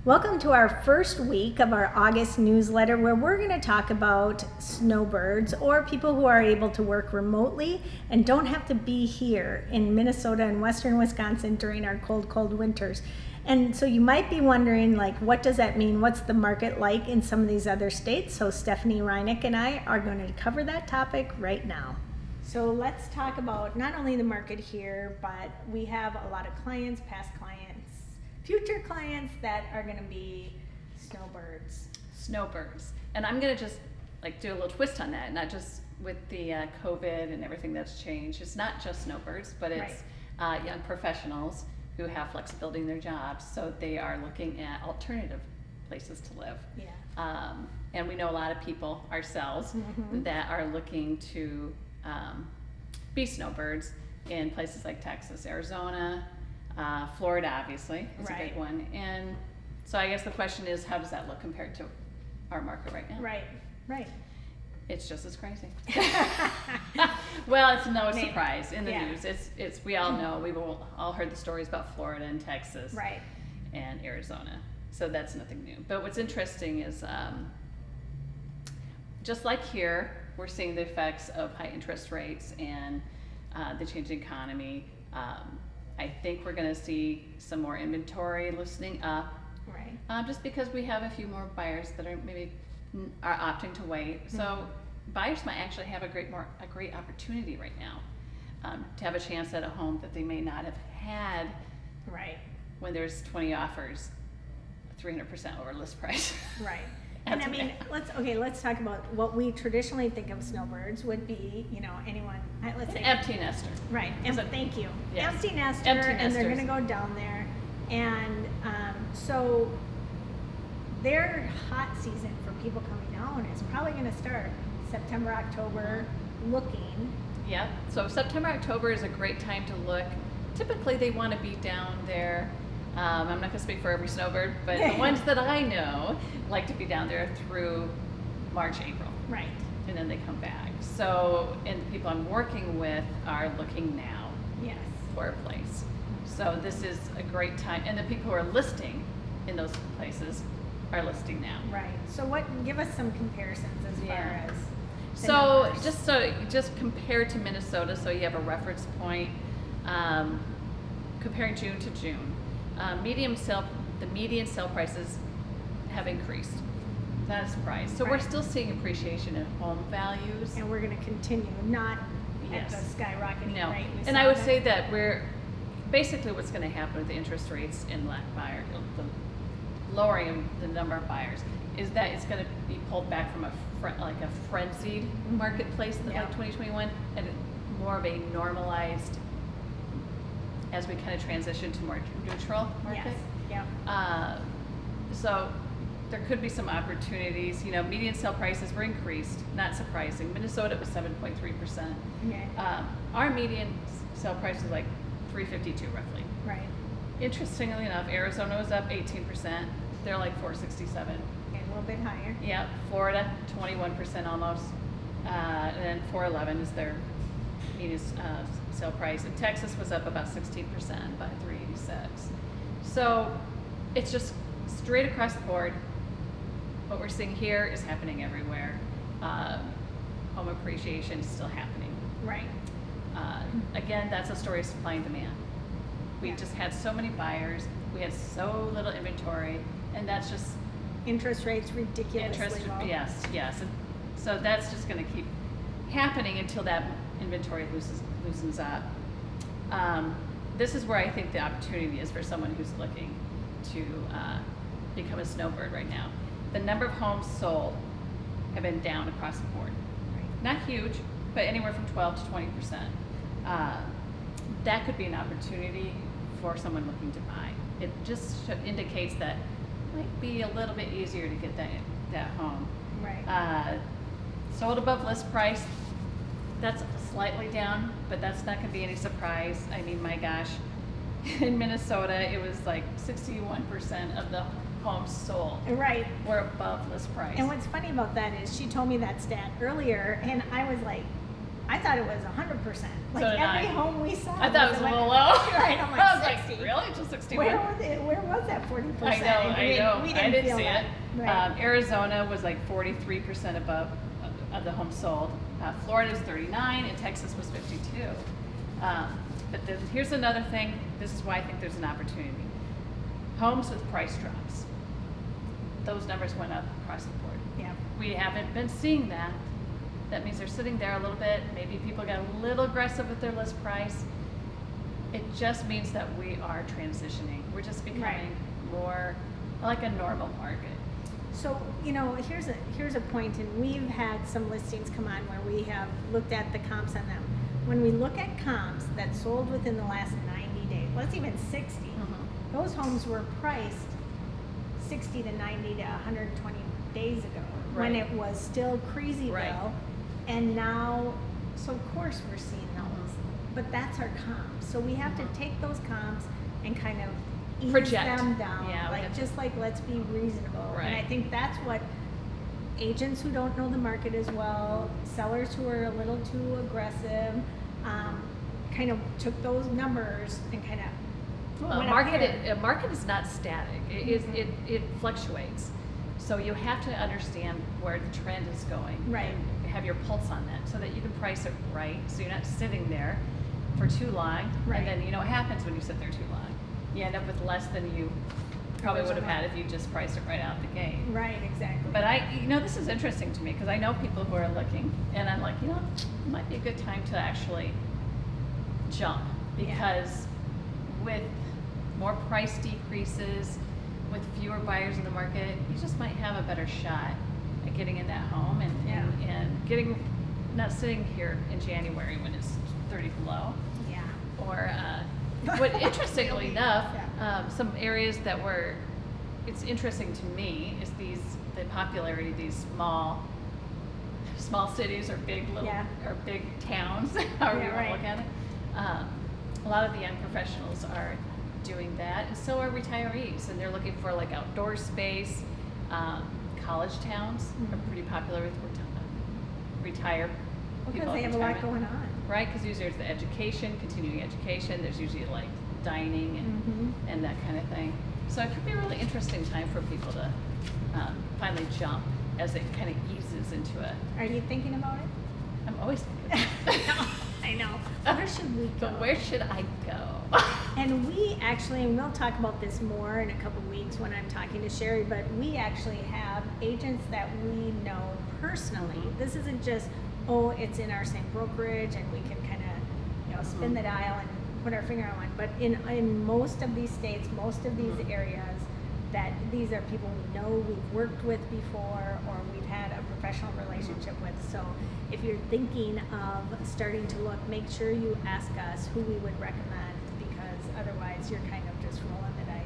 Welcome to our first week of our August newsletter where we're going to talk about snowbirds or people who are able to work remotely and don't have to be here in Minnesota and western Wisconsin during our cold winters. And so you might be wondering, what does that mean? What's the market like in some of these other states? So Stephanie Reinick and I are going to cover that topic right now. So let's talk about not only the market here, but we have a lot of clients, past clients, future clients that are going to be snowbirds. And I'm going to just do a little twist on that, not just with the COVID and everything that's changed. It's not just snowbirds, but it's young professionals who have flexibility in their jobs, so they are looking at alternative places to live. Yeah. And we know a lot of people ourselves that are looking to be snowbirds in places like Texas, Arizona, Florida obviously is a big one. And so I guess the question is, how does that look compared to our market right now? Right. It's just as crazy. Well, it's no surprise in the news. It's we all know, we've all heard the stories about Florida and Texas and Arizona. So that's nothing new. But what's interesting is just like here, we're seeing the effects of high interest rates and the changing economy. I think we're going to see some more inventory loosening up, just because we have a few more buyers that are maybe opting to wait. So buyers might actually have a great opportunity right now to have a chance at a home that they may not have had when there's 20 offers, 300% over list price. And let's talk about what we traditionally think of snowbirds would be, anyone, let's say empty nester. Thank you. Yes. Empty nester, and they're going to go down there. And so their hot season for people coming down is probably going to start September, October, looking. Yeah, so September, October is a great time to look. Typically they want to be down there. I'm not going to speak for every snowbird, but the ones that I know like to be down there through March, April. And then they come back. So, and the people I'm working with are looking now for a place. So this is a great time. And the people who are listing in those places are listing now. So give us some comparisons as far as So just compare to Minnesota, so you have a reference point, comparing June to June. The median sale prices have increased. Not a surprise. So we're still seeing appreciation in home values. And we're going to continue, not at the skyrocketing rate. And I would say that we're basically what's going to happen with the interest rates in the lowering of the number of buyers is that it's going to be pulled back from a frenzied marketplace like 2021 and more of a normalized as we kind of transition to more neutral market. So there could be some opportunities. Median sale prices were increased, not surprising. Minnesota was 7.3%. Our median sale price is like $352 roughly. Interestingly enough, Arizona was up 18%. They're like $467. A little bit higher. Yeah, Florida 21% almost, and then $411 is their median sale price. And Texas was up about 16% by $386. So it's just straight across the board. What we're seeing here is happening everywhere. Home appreciation is still happening. Again, that's a story of supply and demand. We just had so many buyers. We had so little inventory, and that's just interest rates ridiculously low. Yes. And so that's just going to keep happening until that inventory loosens up. This is where I think the opportunity is for someone who's looking to become a snowbird right now. The number of homes sold have been down across the board. Not huge, but anywhere from 12 to 20%. That could be an opportunity for someone looking to buy. It just indicates that it might be a little bit easier to get that home. Sold above list price, that's slightly down, but that's not going to be any surprise. I mean, my gosh, in Minnesota, it was like 61% of the homes sold were above list price. And what's funny about that is she told me that stat earlier, and I was like, I thought it was 100%. Like so every home we saw. I thought it was a little low. I'm like Really? Just 61? Where was that 40%? I know. We I didn't feel see that. it. Right. Arizona was like 43% above of the homes sold. Florida is 39, and Texas was 52. But here's another thing. This is why I think there's an opportunity. Homes with price drops. Those numbers went up across the board. Yeah. We haven't been seeing that. That means they're sitting there a little bit. Maybe people got a little aggressive with their list price. It just means that we are transitioning. We're just becoming more like a normal market. So, here's a point, and we've had some listings come on where we have looked at the comps on them. When we look at comps that sold within the last 90 days, let's even 60, those homes were priced 60 to 90 to 120 days ago when it was still Crazyville. And now, so of course we're seeing those, but that's our comps. So we have to take those comps and kind of ease project them down. Yeah, let's be reasonable. Right. And I think that's what agents who don't know the market as well, sellers who are a little too aggressive, kind of took those numbers and kind of a market is not static. It fluctuates. So you have to understand where the trend is going. Right. And have your pulse on that so that you can price it right. So you're not sitting there for too long. Right. And then what happens when you sit there too long? You end up with less than you probably would have had if you just priced it right out the gate. Right, exactly. But this is interesting to me because I know people who are looking, and I'm like, it might be a good time to actually jump because with more price decreases, with fewer buyers in the market, you just might have a better shot at getting in that home and getting, not sitting here in January when it's 30 below. Yeah. Or what interestingly enough, some areas that it's interesting to me is the popularity of these small cities or big or big towns, however you want to look at it. A lot of the young professionals are doing that, and so are retirees, and they're looking for like outdoor space. College towns are pretty popular with retired people. Because they have a lot going on. Right, because usually there's the education, continuing education. There's usually like dining and that kind of thing. So it could be a really interesting time for people to finally jump as it kind of eases into it. Are you thinking about it? I'm always thinking about it. I know. Where should we go? But where should I go? And we actually, and we'll talk about this more in a couple weeks when I'm talking to Sherry, but we actually have agents that we know personally. This isn't just, it's in our same brokerage and we can kind of, spin the dial and put our finger on one. But in most of these states, most of these areas, that these are people we know, we've worked with before, or we've had a professional relationship with. So if you're thinking of starting to look, make sure you ask us who we would recommend, because otherwise you're kind of just rolling the dice.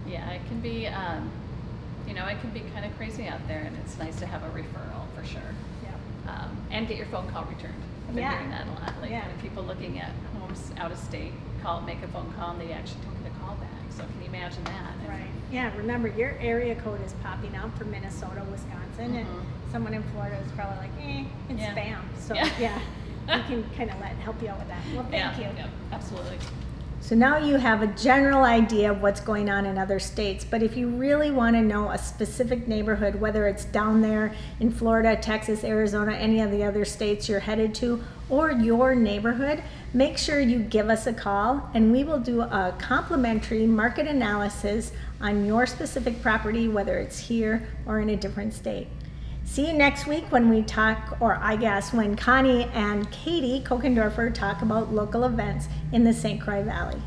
Yeah, it can be, it can be kind of crazy out there, and it's nice to have a referral for sure. Yeah. And get your phone call returned. I've been hearing that a lot. Like people looking at homes out of state, make a phone call, and they actually don't get a call back. So can you imagine that? Right. Yeah, remember your area code is popping up for Minnesota, Wisconsin, and someone in Florida is probably like, it's spam. So we can kind of help you out with that. Well, thank you. Yeah, absolutely. So now you have a general idea of what's going on in other states, but if you really want to know a specific neighborhood, whether it's down there in Florida, Texas, Arizona, any of the other states you're headed to, or your neighborhood, make sure you give us a call and we will do a complimentary market analysis on your specific property, whether it's here or in a different state. See you next week when we talk, or I guess when Connie and Katie Kokendorfer talk about local events in the St. Croix Valley.